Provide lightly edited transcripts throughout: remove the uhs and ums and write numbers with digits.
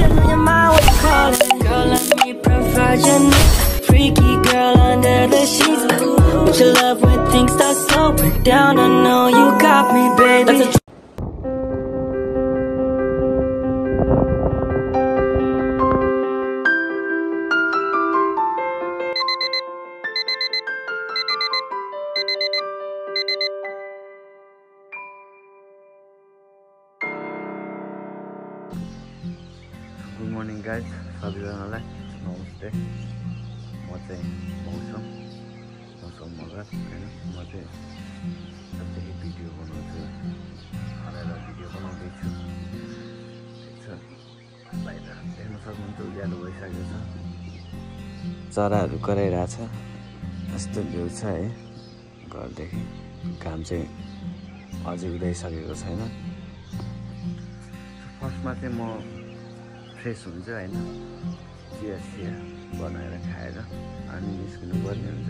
Should've known your mind was calling. Girl, let me provide your needs. Freaky girl under the sheets. With your love when things start slowing down. I know you got me, baby. Good morning guys, सबैजनालाई नमस्ते। म चाहिँ मौसम मगर हैन। म चाहिँ सधैँ video बनाउँछु, हालेर भिडियो बनाउँदैछु। बाहिर देख्न सक्नुहुन्छ उज्यालो भइसकेको छ, चराहरू कराइरहेछ। यस्तो भ्यू छ है घरदेखि। घाम चाहिँ अझै उदाइसकेको छैन। फर्स्टमा चाहिँ म फ्रेस हुन्छ हैन, चिया बनाएर खाएर अनि निस्किनु पर्ने हुन्छ।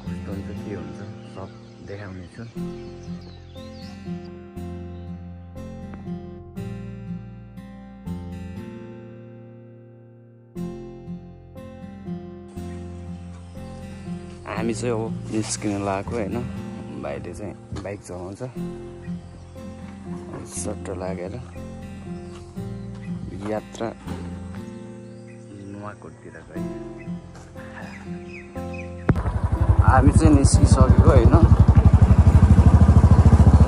कस्तो हुन्छ के हुन्छ सब देखाउने छु। हामी चाहिँ हो निस्किन लागेको हैन। भाइले चाहिँ बाइक चलाउँछ, सट्ट लागेर यात्रा नुवाकोटतिर गए। हामी चाहिँ निस्किसकेको होइन।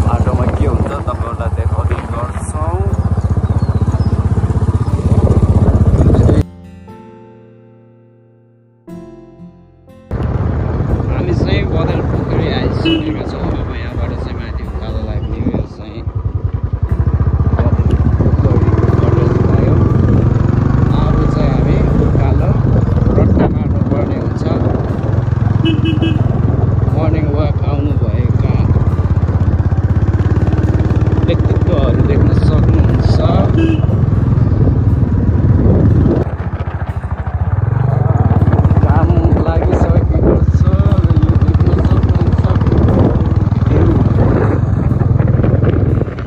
बाटोमा के हुन्छ तपाईँहरूलाई देखाउने गर्छौँ। हामी चाहिँ बदल पोखरी आइसकेका छौँ। अब यहाँबाट चाहिँ माथि उकालो लाग्ने यो चाहिँ मर्निङ वाक आउनुभएका व्यक्तित्वहरू देख्न सक्नुहुन्छ। घाम लागिसकेको छ, यो देख्न सक्नुहुन्छ।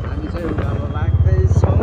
हामी चाहिँ उकालो लाग्दैछौँ।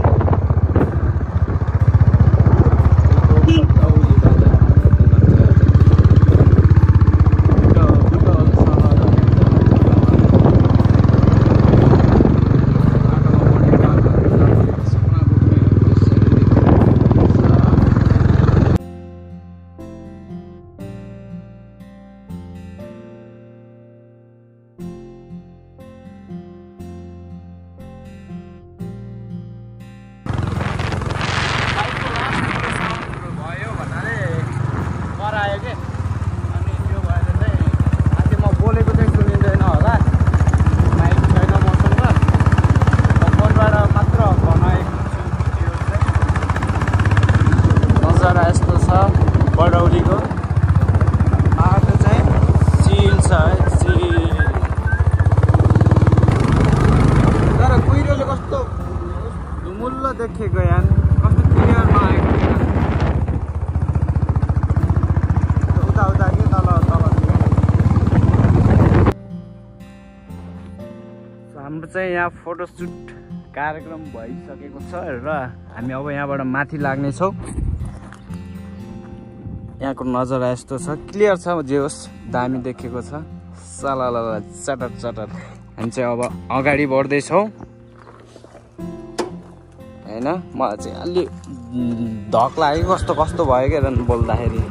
बडौलीको बाटो चाहिँ चिल छ है, चिल। तर कुहिरोले कस्तो धुमुल्लो देखेको यार, कस्तो क्लियर नआएको थिएन। उता कि तल हाम्रो चाहिँ यहाँ फोटोसुट कार्यक्रम भइसकेको छ र हामी अब यहाँबाट माथि लाग्नेछौँ। यहाँको नजारा यस्तो छ, क्लियर छ, जे होस् दामी देखेको छ। सालाला चटर। हामी चाहिँ अब अगाडि बढ्दैछौँ हैन। मलाई चाहिँ अलि धक लाग्यो, कस्तो भयो क्या बोल्दाखेरि।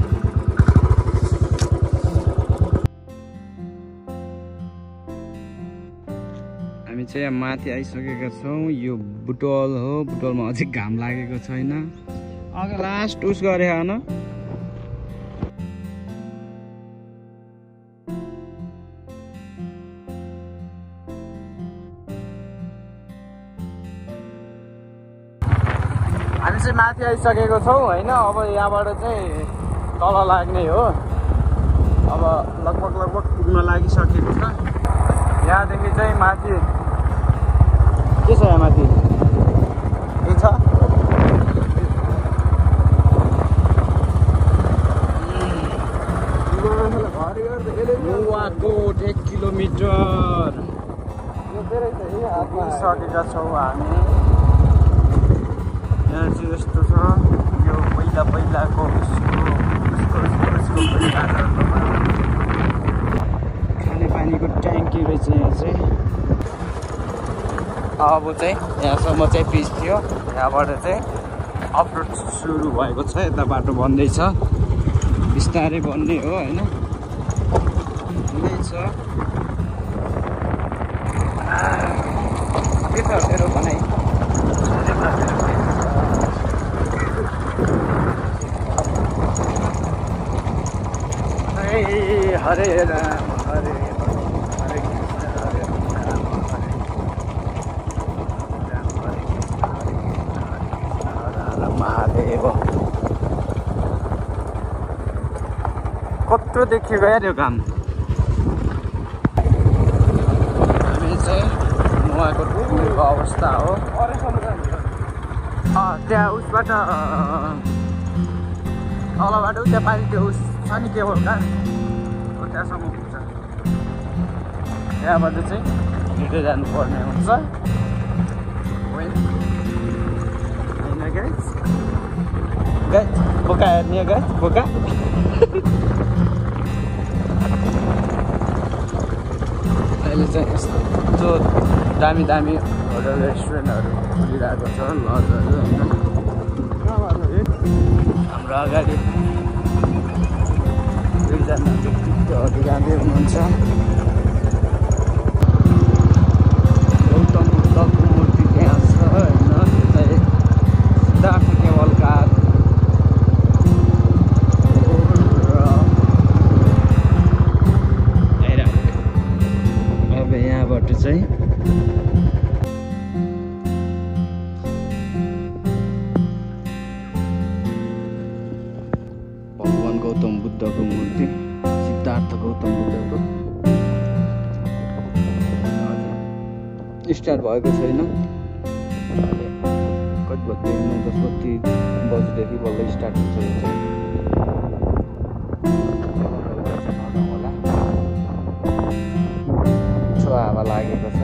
हामी चाहिँ यहाँ माथि आइसकेका छौँ। यो बुटोल हो, बुटोलमा अझै घाम लागेको छैन। अघि लास्ट उस गरे होइन। हामी चाहिँ माथि आइसकेको छौँ होइन। अब यहाँबाट चाहिँ तल लाग्ने हो। अब लगभग पुग्न लागिसकेको छ। यहाँदेखि चाहिँ माथि के छ, यहाँ माथि के छ? नुवाकोट 1 किलोमिटर पुगिसकेका छौँ हामी। यहाँ चाहिँ यस्तो छ यो पहिलाको खानेपानीको ट्याङ्की रहेछ यहाँ चाहिँ। अब चाहिँ यहाँसम्म चाहिँ पिच थियो, यहाँबाट चाहिँ अपरोड सुरु भएको छ। यता बाटो बन्दैछ, बिस्तारै बन्ने हो होइन, हुँदैछ। के छ मेरो भनाइ? हरे राम हरे हरे कृष्ण हरे राम हरे राम महादेव। कत्रो देखियो गयो यो काम। हामी चाहिँ नुहाएको टुक्रेको अवस्था हो। त्यहाँ उसबाट तलबाट त्यहाँ पानी त्यो उस छ नि केबल कार, त्यहाँसम्म पुग्छ। त्यहाँबाट चाहिँ हिँड्दै जानुपर्ने हुन्छ होइन गाइस? गाइस बोका हेर्ने गाइस, बोका अहिले चाहिँ यस्तो दामी दामी होटल रेस्टुरेन्टहरू खुलिरहेको छ, लजहरू होइन। हाम्रो अगाडि दुईजना व्यक्तित्वहरू जाँदै हुनुहुन्छ। गौतम बुद्धको मूर्ति त्यहाँ छ होइन, सिद्धार्थ केवल कार अब यहाँबाट चाहिँ भगवान गौतम बुद्धको मूर्ति, सिद्धार्थ गौतम बुद्धको स्टार्ट भएको छैन। कति बजी 9:10 बजीदेखि बल्ल स्टार्ट हुन्छ। होला छो हावा लागेको छ।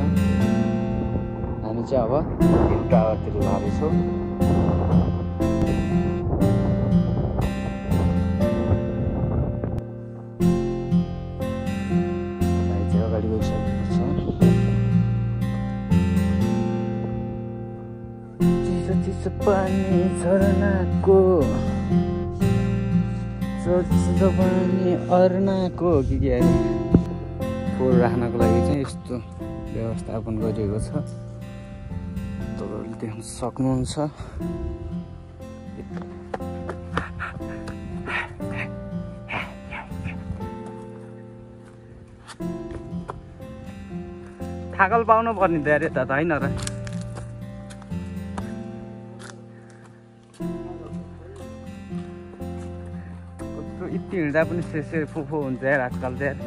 हामी चाहिँ अब हिल टावरतिर लाग्दैछौँ। पानी झरनाको चिसो पानी अर्नाको के अरे फोहोर राख्नको लागि चाहिँ यस्तो व्यवस्थापन गरिएको छ। तपाईँहरूले देख्न सक्नुहुन्छ। थाकल पाउनु पर्ने धेरै त होइन र। यति हिँड्दा पनि सेसे फुफो हुन्छ यार आजकल त यार,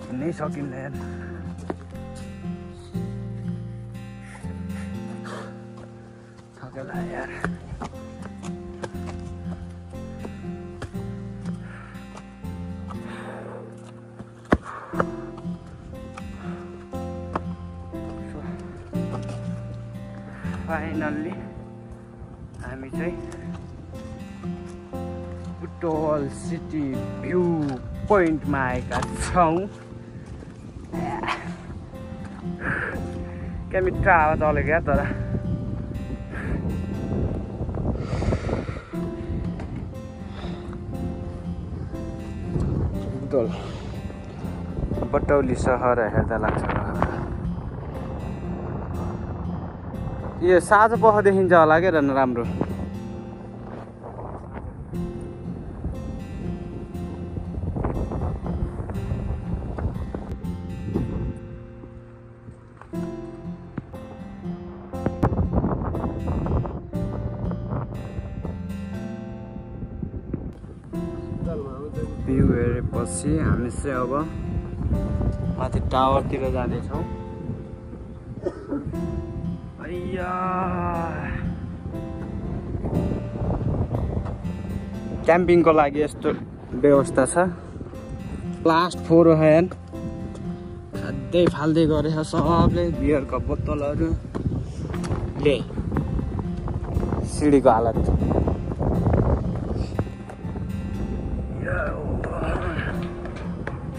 हिँड्नै सकिन्न यार। थकेला यार। फाइनल्ली हामी चाहिँ बुटवल सिटी भ्यू पोइन्टमा आएका छौँ। क्या मिठो हावा चल्यो क्या तर। बुटवल बटौली सहर हेर्दा लाग्छ यो साँझ पख देखिन्छ होला क्या राम्रो। भ्यू हेरेपछि हामी चाहिँ अब माथि टावरतिर जाँदैछौँ। क्याम्पिङको लागि यस्तो व्यवस्था छ। लास्ट फोर हैन खाँदै फाल्दै गरेछ सबले, बियरको बोतलहरू डे सिडीको हालत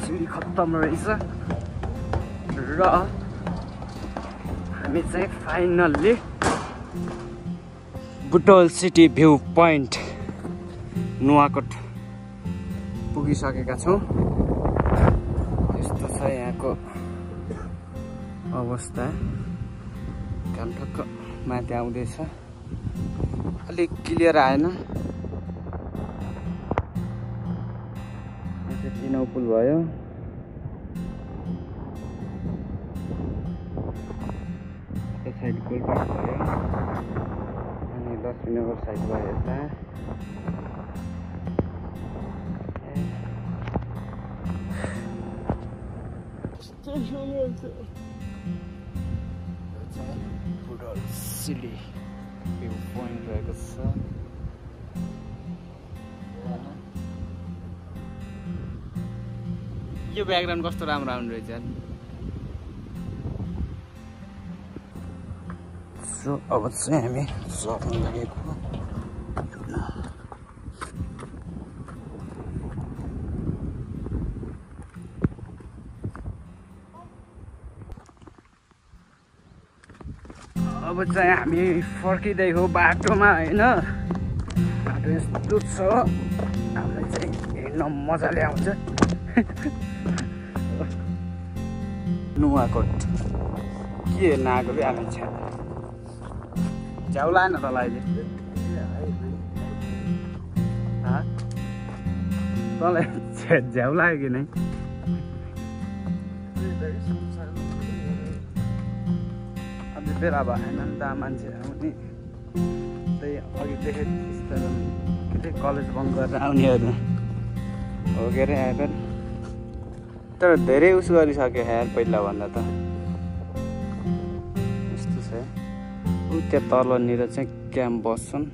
सिडी खत्तम रहेछ र हामी चाहिँ finally Butwal city view point Nuwakot पुगिसकेका छौँ। यस्तो छ यहाँको अवस्था। काम ठक्क माथि आउँदैछ, अलिक क्लियर आएन। तिनौ पुल भयो। यता साइड गोलपार्क भयो अनि लक्ष्मीनगर साइड भयो यता। बुटोल सिटी भ्यू पोइन्ट रहेको छ। यो ब्याकग्राउन्ड कस्तो राम्रो आउने रहेछ यार। सो अब चाहिँ हामी सर्न लागेको। अब चाहिँ हामी फर्किँदै हो बाटोमा होइन। बाटो यस्तो छ हामीलाई चाहिँ हिँड्न मजाले आउँछ। नुवाकोट के नआएको बे हामी झ्याउ लाएन तँलाई अहिले? तँलाई झ्याउ लाग्यो कि नै? अब बेला भएन नि त मान्छे आउने। त्यही अघि देखेको के कलेज बन्द गरेर आउनेहरू हो के अरे आएर। तर धेरै उस गरिसक्यो यार पहिला भन्दा त। यस्तो छ ऊ त्यहाँ तलनिर चाहिँ क्याम्प बस्छन्।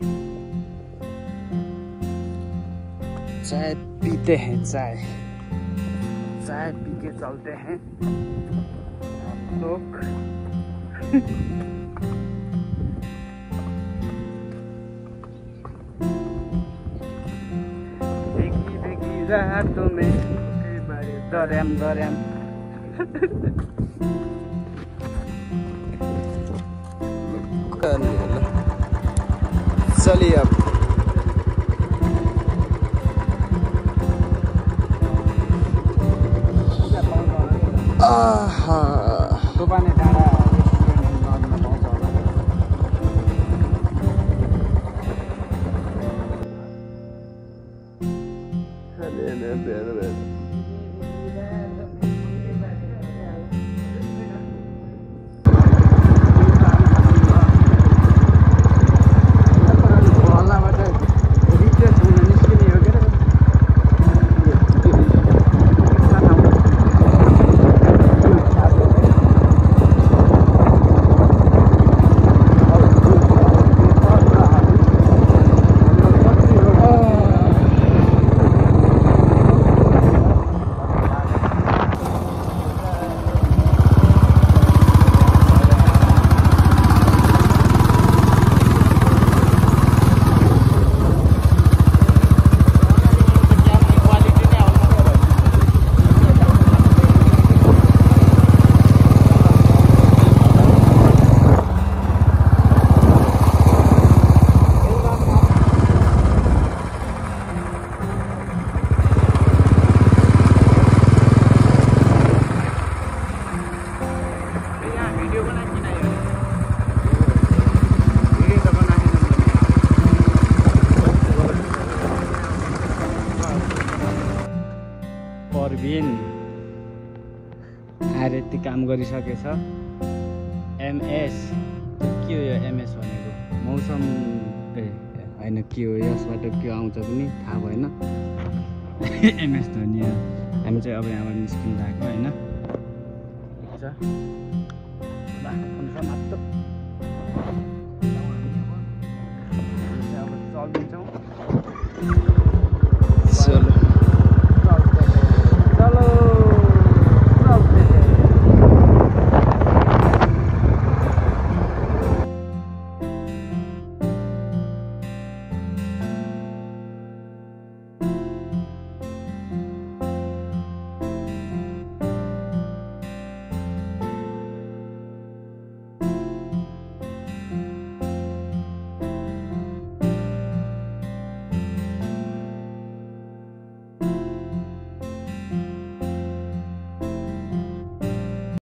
चाय पीते हैं, चाय पी के चलते हैं लोग। देखी रातों में दर्याम चलिए अब दोपाने डाँडा परबिन आएर यति काम गरिसकेछ। एमएस के हो यो एमएस भनेको? मौसम होइन के हो, यसबाट के आउँछ पनि थाहा भएन। एमएस धोनी हामी चाहिँ अब यहाँबाट निस्किनु भएको होइन। ठिक छ ल, समाप्त।